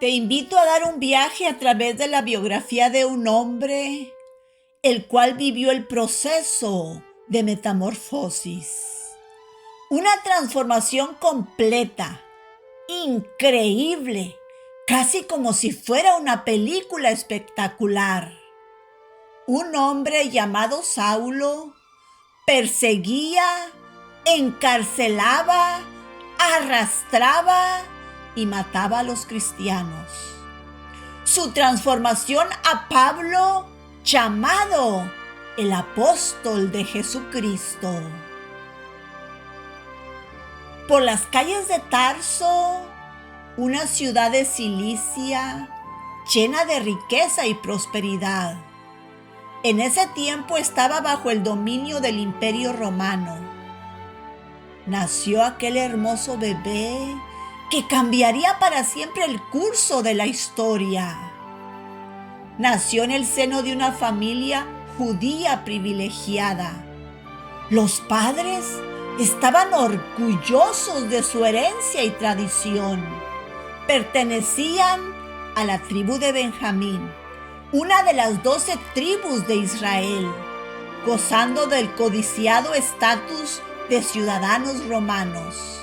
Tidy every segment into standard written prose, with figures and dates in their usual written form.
Te invito a dar un viaje a través de la biografía de un hombre, el cual vivió el proceso de metamorfosis. Una transformación completa, increíble, casi como si fuera una película espectacular. Un hombre llamado Saulo perseguía, encarcelaba, arrastraba y mataba a los cristianos. Su transformación a Pablo, llamado el apóstol de Jesucristo. Por las calles de Tarso, una ciudad de Cilicia llena de riqueza y prosperidad. En ese tiempo estaba bajo el dominio del Imperio Romano. Nació aquel hermoso bebé que cambiaría para siempre el curso de la historia. Nació en el seno de una familia judía privilegiada. Los padres estaban orgullosos de su herencia y tradición. Pertenecían a la tribu de Benjamín, una de las 12 tribus de Israel, gozando del codiciado estatus de ciudadanos romanos.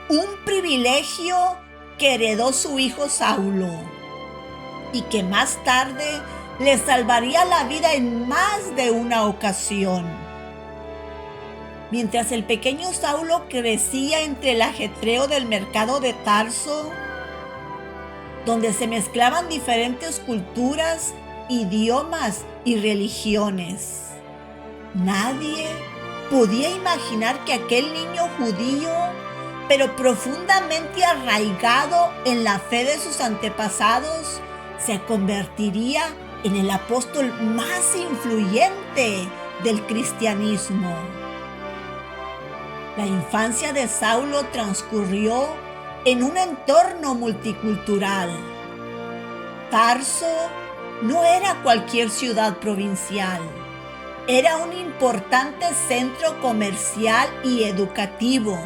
Un privilegio que heredó su hijo Saulo y que más tarde le salvaría la vida en más de una ocasión. Mientras el pequeño Saulo crecía entre el ajetreo del mercado de Tarso, donde se mezclaban diferentes culturas, idiomas y religiones, nadie podía imaginar que aquel niño judío, pero profundamente arraigado en la fe de sus antepasados, se convertiría en el apóstol más influyente del cristianismo. La infancia de Saulo transcurrió en un entorno multicultural. Tarso no era cualquier ciudad provincial, era un importante centro comercial y educativo,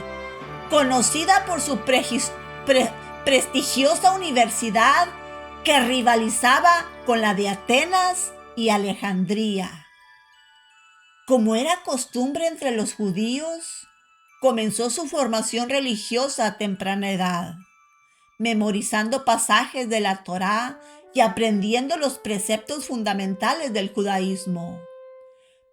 conocida por su prestigiosa universidad que rivalizaba con la de Atenas y Alejandría. Como era costumbre entre los judíos, comenzó su formación religiosa a temprana edad, memorizando pasajes de la Torá y aprendiendo los preceptos fundamentales del judaísmo.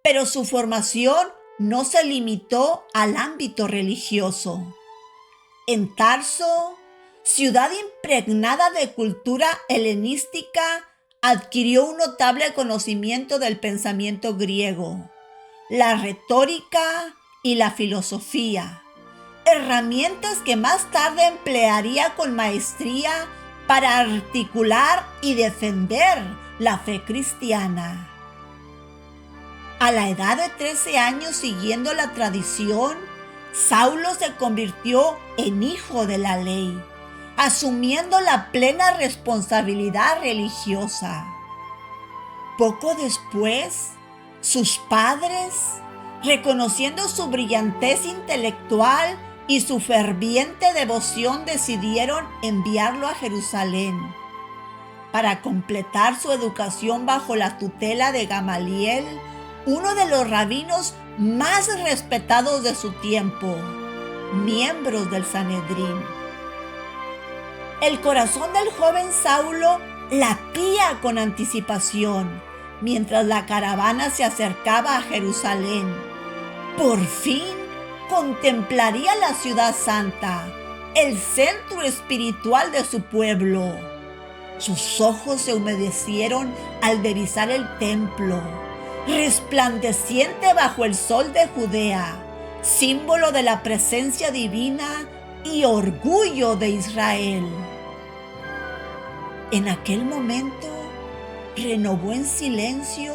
Pero su formación no se limitó al ámbito religioso. En Tarso, ciudad impregnada de cultura helenística, adquirió un notable conocimiento del pensamiento griego, la retórica y la filosofía, herramientas que más tarde emplearía con maestría para articular y defender la fe cristiana. A la edad de 13 años, siguiendo la tradición, Saulo se convirtió en hijo de la ley, asumiendo la plena responsabilidad religiosa. Poco después, sus padres, reconociendo su brillantez intelectual y su ferviente devoción, decidieron enviarlo a Jerusalén para completar su educación bajo la tutela de Gamaliel, uno de los rabinos más respetados de su tiempo, miembros del Sanedrín. El corazón del joven Saulo latía con anticipación mientras la caravana se acercaba a Jerusalén. Por fin contemplaría la ciudad santa, el centro espiritual de su pueblo. Sus ojos se humedecieron al divisar el templo, resplandeciente bajo el sol de Judea, símbolo de la presencia divina y orgullo de Israel. En aquel momento, renovó en silencio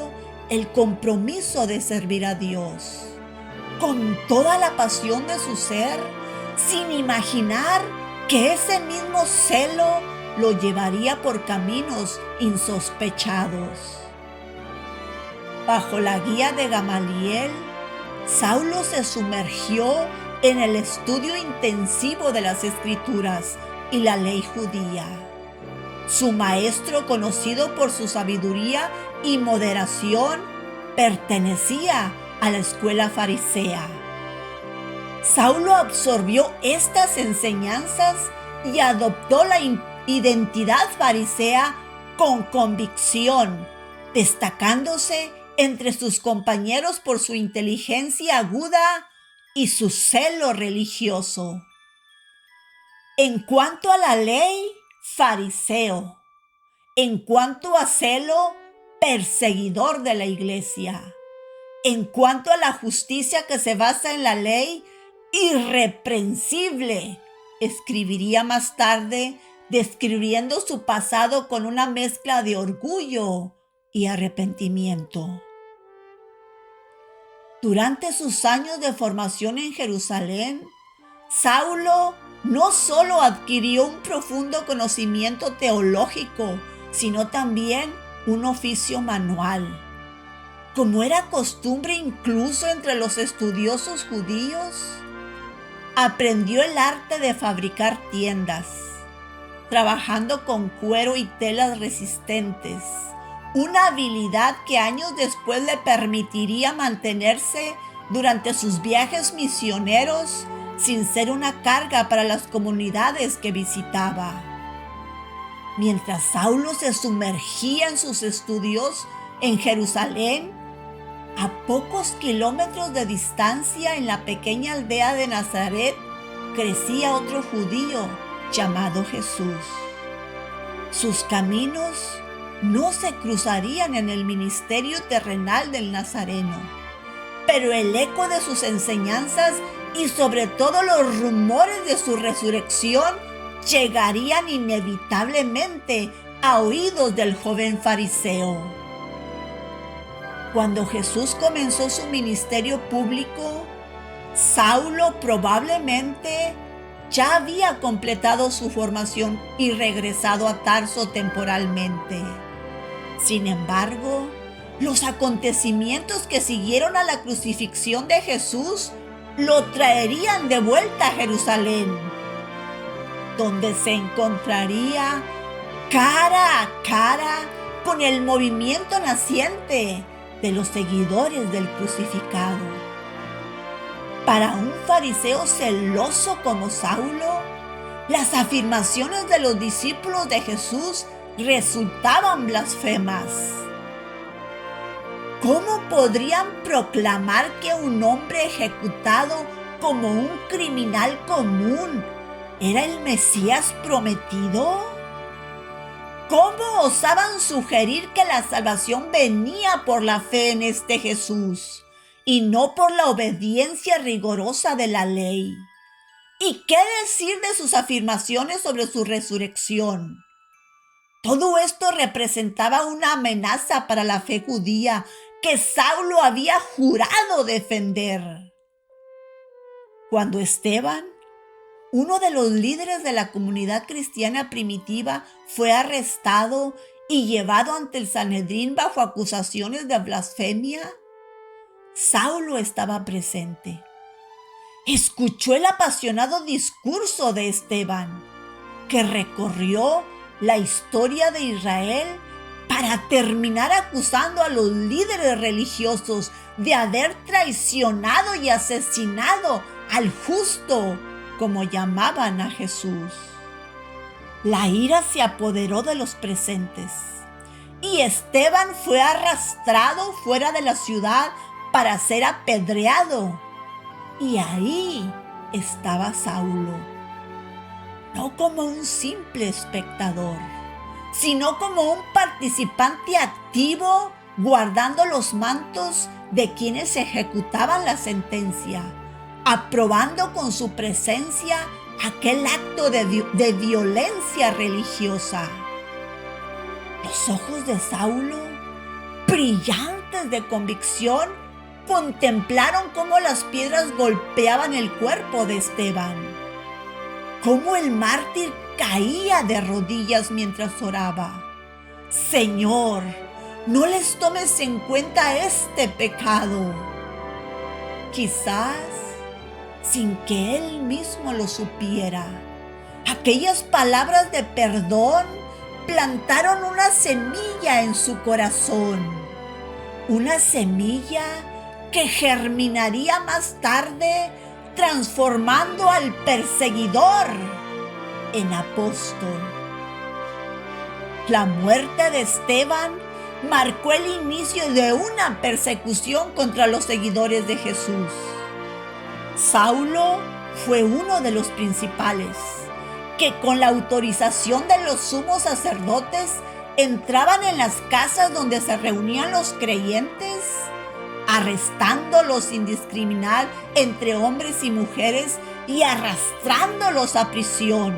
el compromiso de servir a Dios, con toda la pasión de su ser, sin imaginar que ese mismo celo lo llevaría por caminos insospechados. Bajo la guía de Gamaliel, Saulo se sumergió en el estudio intensivo de las Escrituras y la ley judía. Su maestro, conocido por su sabiduría y moderación, pertenecía a la escuela farisea. Saulo absorbió estas enseñanzas y adoptó la identidad farisea con convicción, destacándose entre sus compañeros por su inteligencia aguda y su celo religioso. En cuanto a la ley, fariseo. En cuanto a celo, perseguidor de la iglesia. En cuanto a la justicia que se basa en la ley, irreprensible. Escribiría más tarde, describiendo su pasado con una mezcla de orgullo y arrepentimiento. Durante sus años de formación en Jerusalén, Saulo no solo adquirió un profundo conocimiento teológico, sino también un oficio manual. Como era costumbre incluso entre los estudiosos judíos, aprendió el arte de fabricar tiendas, trabajando con cuero y telas resistentes, una habilidad que años después le permitiría mantenerse durante sus viajes misioneros sin ser una carga para las comunidades que visitaba. Mientras Saulo se sumergía en sus estudios en Jerusalén, a pocos kilómetros de distancia en la pequeña aldea de Nazaret, crecía otro judío llamado Jesús. Sus caminos no se cruzarían en el ministerio terrenal del Nazareno, pero el eco de sus enseñanzas y sobre todo los rumores de su resurrección llegarían inevitablemente a oídos del joven fariseo. Cuando Jesús comenzó su ministerio público, Saulo probablemente ya había completado su formación y regresado a Tarso temporalmente. Sin embargo, los acontecimientos que siguieron a la crucifixión de Jesús lo traerían de vuelta a Jerusalén, donde se encontraría cara a cara con el movimiento naciente de los seguidores del crucificado. Para un fariseo celoso como Saulo, las afirmaciones de los discípulos de Jesús resultaban blasfemas. ¿Cómo podrían proclamar que un hombre ejecutado como un criminal común era el Mesías prometido? ¿Cómo osaban sugerir que la salvación venía por la fe en este Jesús y no por la obediencia rigurosa de la ley? ¿Y qué decir de sus afirmaciones sobre su resurrección? Todo esto representaba una amenaza para la fe judía que Saulo había jurado defender. Cuando Esteban, uno de los líderes de la comunidad cristiana primitiva, fue arrestado y llevado ante el Sanedrín bajo acusaciones de blasfemia, Saulo estaba presente. Escuchó el apasionado discurso de Esteban, que recorrió la historia de Israel para terminar acusando a los líderes religiosos de haber traicionado y asesinado al justo, como llamaban a Jesús. La ira se apoderó de los presentes y Esteban fue arrastrado fuera de la ciudad para ser apedreado. Y ahí estaba Saulo, no como un simple espectador, sino como un participante activo, guardando los mantos de quienes ejecutaban la sentencia, aprobando con su presencia aquel acto de violencia religiosa. Los ojos de Saulo, brillantes de convicción, contemplaron cómo las piedras golpeaban el cuerpo de Esteban, cómo el mártir caía de rodillas mientras oraba. Señor, no les tomes en cuenta este pecado. Quizás sin que él mismo lo supiera, aquellas palabras de perdón plantaron una semilla en su corazón, una semilla que germinaría más tarde, transformando al perseguidor en apóstol. La muerte de Esteban marcó el inicio de una persecución contra los seguidores de Jesús. Saulo fue uno de los principales, que con la autorización de los sumos sacerdotes entraban en las casas donde se reunían los creyentes, arrestándolos sin discriminar entre hombres y mujeres y arrastrándolos a prisión.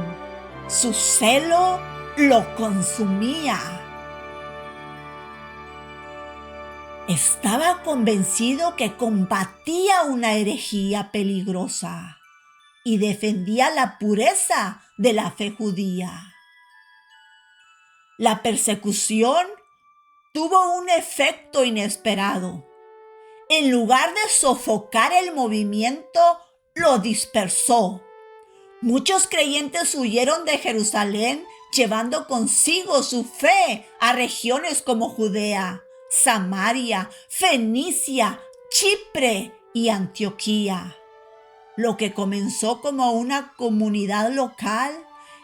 Su celo lo consumía. Estaba convencido que combatía una herejía peligrosa y defendía la pureza de la fe judía. La persecución tuvo un efecto inesperado. En lugar de sofocar el movimiento, lo dispersó. Muchos creyentes huyeron de Jerusalén, llevando consigo su fe a regiones como Judea, Samaria, Fenicia, Chipre y Antioquía. Lo que comenzó como una comunidad local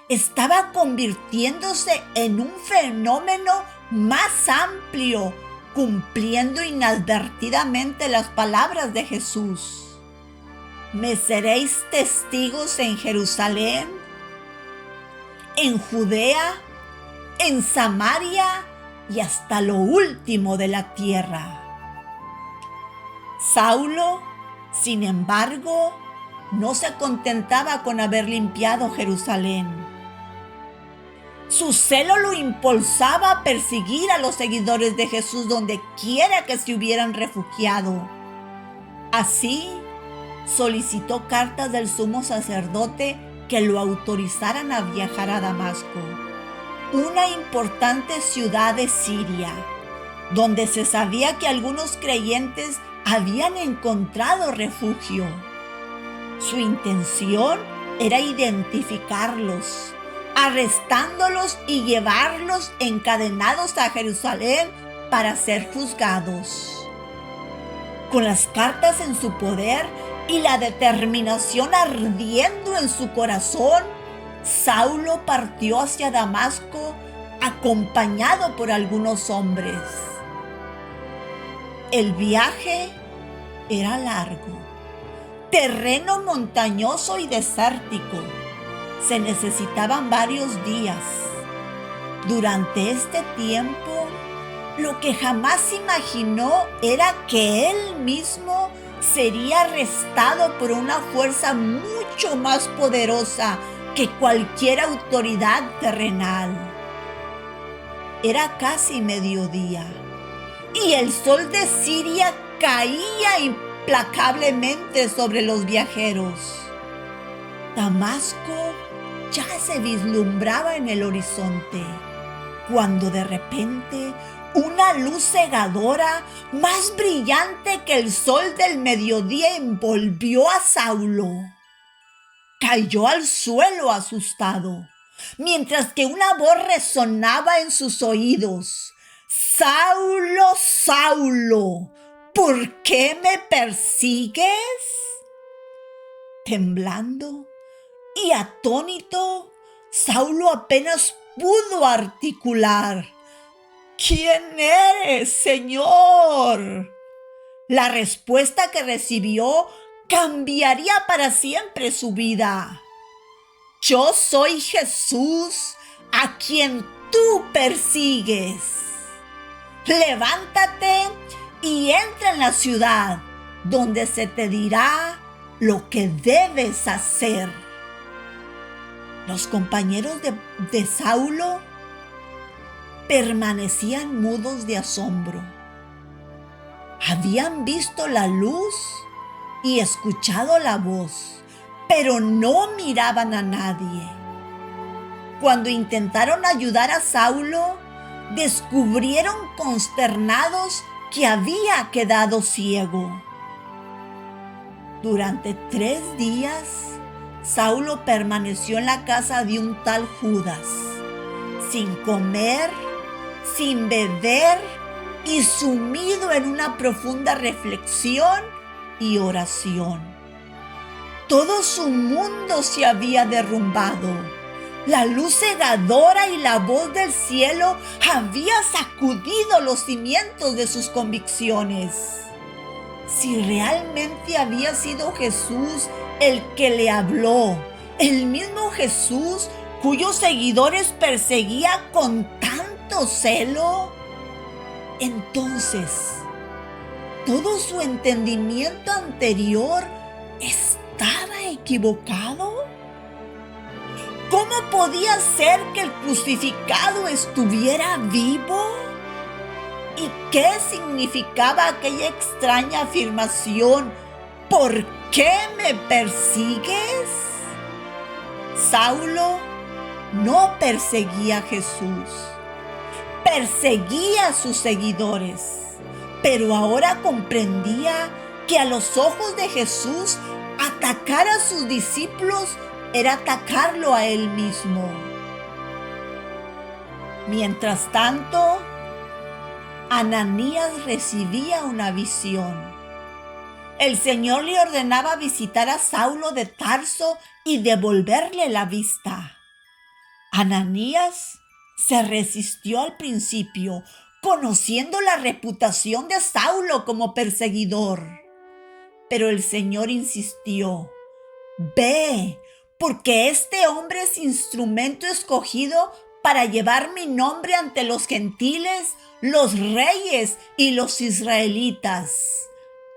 estaba convirtiéndose en un fenómeno más amplio, cumpliendo inadvertidamente las palabras de Jesús. Me seréis testigos en Jerusalén, en Judea, en Samaria y hasta lo último de la tierra. Saulo, sin embargo, no se contentaba con haber limpiado Jerusalén. Su celo lo impulsaba a perseguir a los seguidores de Jesús donde quiera que se hubieran refugiado. Así, solicitó cartas del sumo sacerdote que lo autorizaran a viajar a Damasco, una importante ciudad de Siria, donde se sabía que algunos creyentes habían encontrado refugio. Su intención era identificarlos, arrestándolos y llevarlos encadenados a Jerusalén para ser juzgados. Con las cartas en su poder y la determinación ardiendo en su corazón, Saulo partió hacia Damasco acompañado por algunos hombres. El viaje era largo, terreno montañoso y desértico. Se necesitaban varios días. Durante este tiempo, lo que jamás imaginó era que él mismo sería arrestado por una fuerza mucho más poderosa que cualquier autoridad terrenal. Era casi mediodía y el sol de Siria caía implacablemente sobre los viajeros. Damasco ya se vislumbraba en el horizonte, cuando de repente una luz cegadora, más brillante que el sol del mediodía, envolvió a Saulo. Cayó al suelo asustado, mientras que una voz resonaba en sus oídos: «Saulo, Saulo, ¿por qué me persigues?». Temblando y atónito, Saulo apenas pudo articular: «¿Quién eres, Señor?». La respuesta que recibió cambiaría para siempre su vida. «Yo soy Jesús, a quien tú persigues. Levántate y entra en la ciudad, donde se te dirá lo que debes hacer». Los compañeros de Saulo permanecían mudos de asombro. Habían visto la luz y escuchado la voz, pero no miraban a nadie. Cuando intentaron ayudar a Saulo, descubrieron consternados que había quedado ciego. Durante 3 días, Saulo permaneció en la casa de un tal Judas, sin comer, sin beber y sumido en una profunda reflexión y oración. Todo su mundo se había derrumbado. La luz cegadora y la voz del cielo había sacudido los cimientos de sus convicciones. Si realmente había sido Jesús el que le habló, el mismo Jesús cuyos seguidores perseguía con tanto celo, entonces todo su entendimiento anterior estaba equivocado. ¿Cómo podía ser que el crucificado estuviera vivo? ¿Y qué significaba aquella extraña afirmación? ¿Por qué me persigues? Saulo no perseguía a Jesús, perseguía a sus seguidores, pero ahora comprendía que a los ojos de Jesús atacar a sus discípulos era atacarlo a él mismo. Mientras tanto, Ananías recibía una visión. El Señor le ordenaba visitar a Saulo de Tarso y devolverle la vista. Ananías se resistió al principio, conociendo la reputación de Saulo como perseguidor. Pero el Señor insistió: «Ve, porque este hombre es instrumento escogido para llevar mi nombre ante los gentiles, los reyes y los israelitas.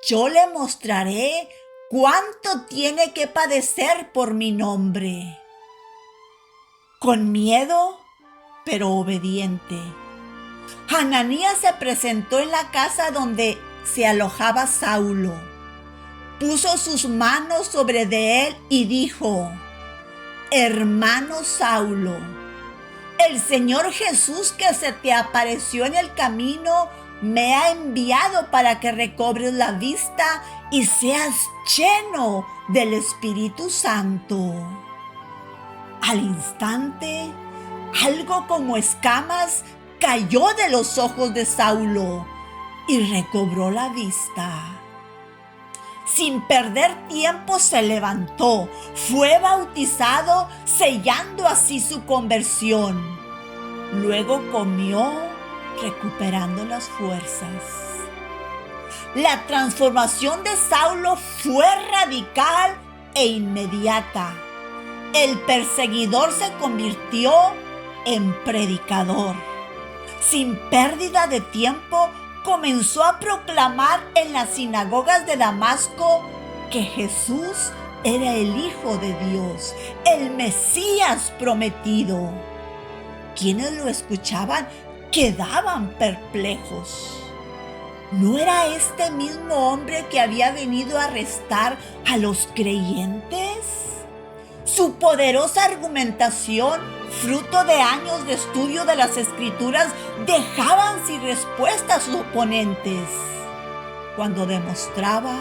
Yo le mostraré cuánto tiene que padecer por mi nombre». Con miedo, pero obediente, Ananías se presentó en la casa donde se alojaba Saulo. Puso sus manos sobre de él y dijo: «Hermano Saulo, el Señor Jesús que se te apareció en el camino me ha enviado para que recobres la vista y seas lleno del Espíritu Santo». Al instante, algo como escamas cayó de los ojos de Saulo y recobró la vista. Sin perder tiempo se levantó, fue bautizado, sellando así su conversión. Luego comió, recuperando las fuerzas. La transformación de Saulo fue radical e inmediata. El perseguidor se convirtió en predicador. Sin pérdida de tiempo, comenzó a proclamar en las sinagogas de Damasco que Jesús era el Hijo de Dios, el Mesías prometido. Quienes lo escuchaban quedaban perplejos. ¿No era este mismo hombre que había venido a arrestar a los creyentes? Su poderosa argumentación, fruto de años de estudio de las Escrituras, dejaban sin respuesta a sus oponentes cuando demostraba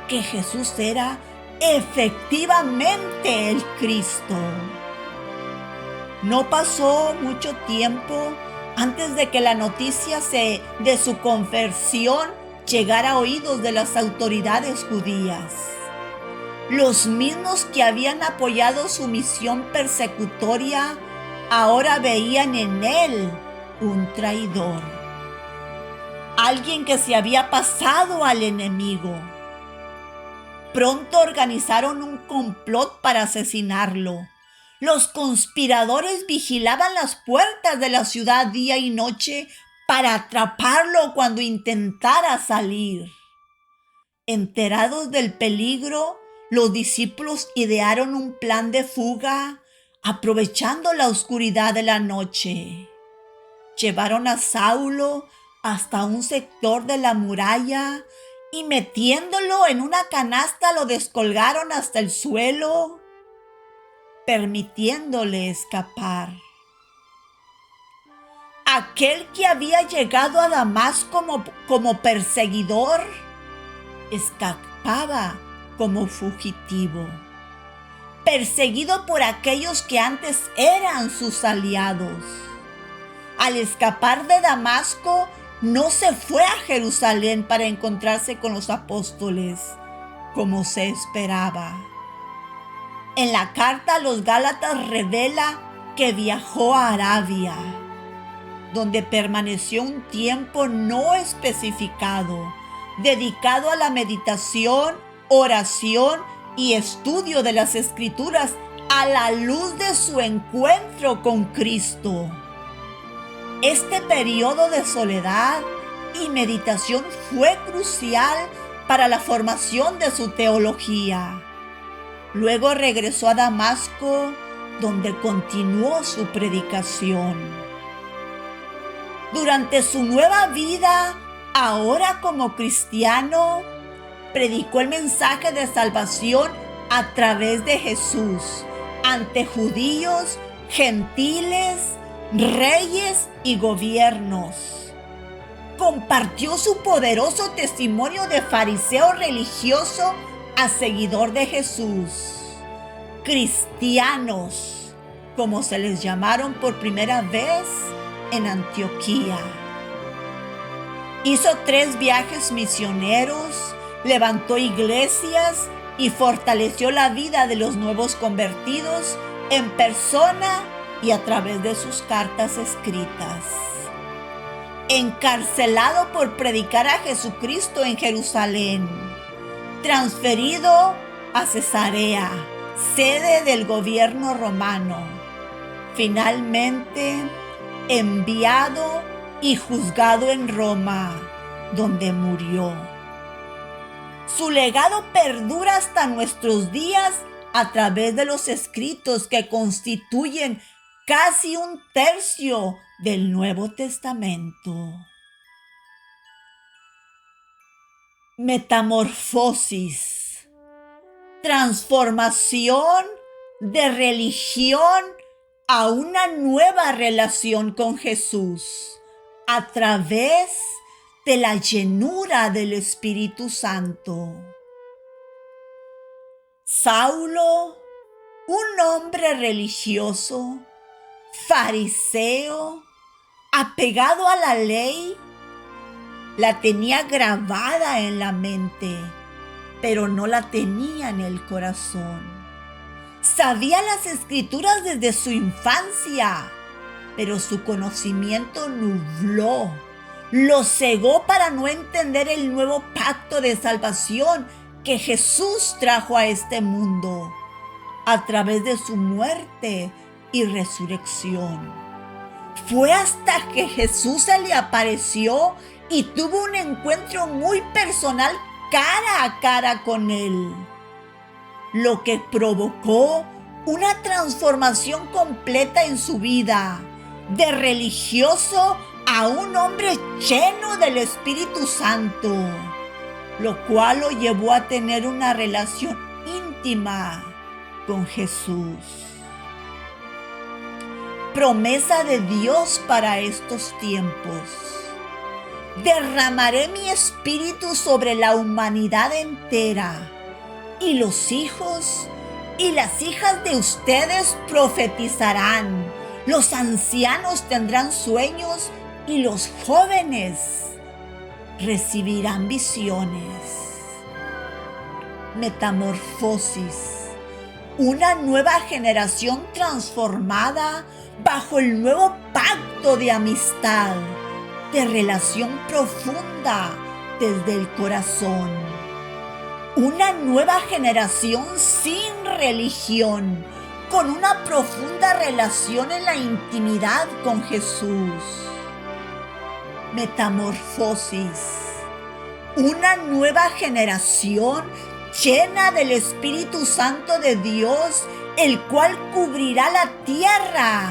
que Jesús era efectivamente el Cristo. No pasó mucho tiempo antes de que la noticia de su conversión llegara a oídos de las autoridades judías. Los mismos que habían apoyado su misión persecutoria ahora veían en él un traidor, alguien que se había pasado al enemigo. Pronto organizaron un complot para asesinarlo. Los conspiradores vigilaban las puertas de la ciudad día y noche para atraparlo cuando intentara salir. Enterados del peligro, los discípulos idearon un plan de fuga, aprovechando la oscuridad de la noche. Llevaron a Saulo hasta un sector de la muralla y metiéndolo en una canasta lo descolgaron hasta el suelo, permitiéndole escapar. Aquel que había llegado a Damasco como perseguidor escapaba como fugitivo, perseguido por aquellos que antes eran sus aliados. Al escapar de Damasco, no se fue a Jerusalén para encontrarse con los apóstoles, como se esperaba. En la carta a los Gálatas revela que viajó a Arabia, donde permaneció un tiempo no especificado, dedicado a la meditación, oración y estudio de las Escrituras a la luz de su encuentro con Cristo. Este periodo de soledad y meditación fue crucial para la formación de su teología. Luego regresó a Damasco, donde continuó su predicación. Durante su nueva vida, ahora como cristiano, predicó el mensaje de salvación a través de Jesús ante judíos, gentiles, reyes y gobiernos. Compartió su poderoso testimonio de fariseo religioso a seguidor de Jesús. Cristianos, como se les llamaron por primera vez en Antioquía. Hizo 3 viajes misioneros, levantó iglesias y fortaleció la vida de los nuevos convertidos en persona y a través de sus cartas escritas. Encarcelado por predicar a Jesucristo en Jerusalén, transferido a Cesarea, sede del gobierno romano, finalmente enviado y juzgado en Roma, donde murió. Su legado perdura hasta nuestros días a través de los escritos que constituyen casi 1/3 del Nuevo Testamento. Metamorfosis, transformación de religión a una nueva relación con Jesús a través de la llenura del Espíritu Santo. Saulo, un hombre religioso, fariseo, apegado a la ley, la tenía grabada en la mente, pero no la tenía en el corazón. Sabía las Escrituras desde su infancia, pero su conocimiento nubló, lo cegó para no entender el nuevo pacto de salvación que Jesús trajo a este mundo a través de su muerte y resurrección. Fue hasta que Jesús se le apareció y tuvo un encuentro muy personal cara a cara con él, lo que provocó una transformación completa en su vida, de religioso a un hombre lleno del Espíritu Santo, lo cual lo llevó a tener una relación íntima con Jesús. Promesa de Dios para estos tiempos. Derramaré mi espíritu sobre la humanidad entera, y los hijos y las hijas de ustedes profetizarán, los ancianos tendrán sueños y los jóvenes recibirán visiones. Metamorfosis. Una nueva generación transformada bajo el nuevo pacto de amistad, de relación profunda desde el corazón. Una nueva generación sin religión, con una profunda relación en la intimidad con Jesús. Metamorfosis. Una nueva generación llena del Espíritu Santo de Dios, el cual cubrirá la tierra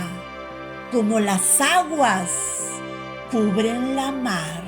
como las aguas cubren la mar.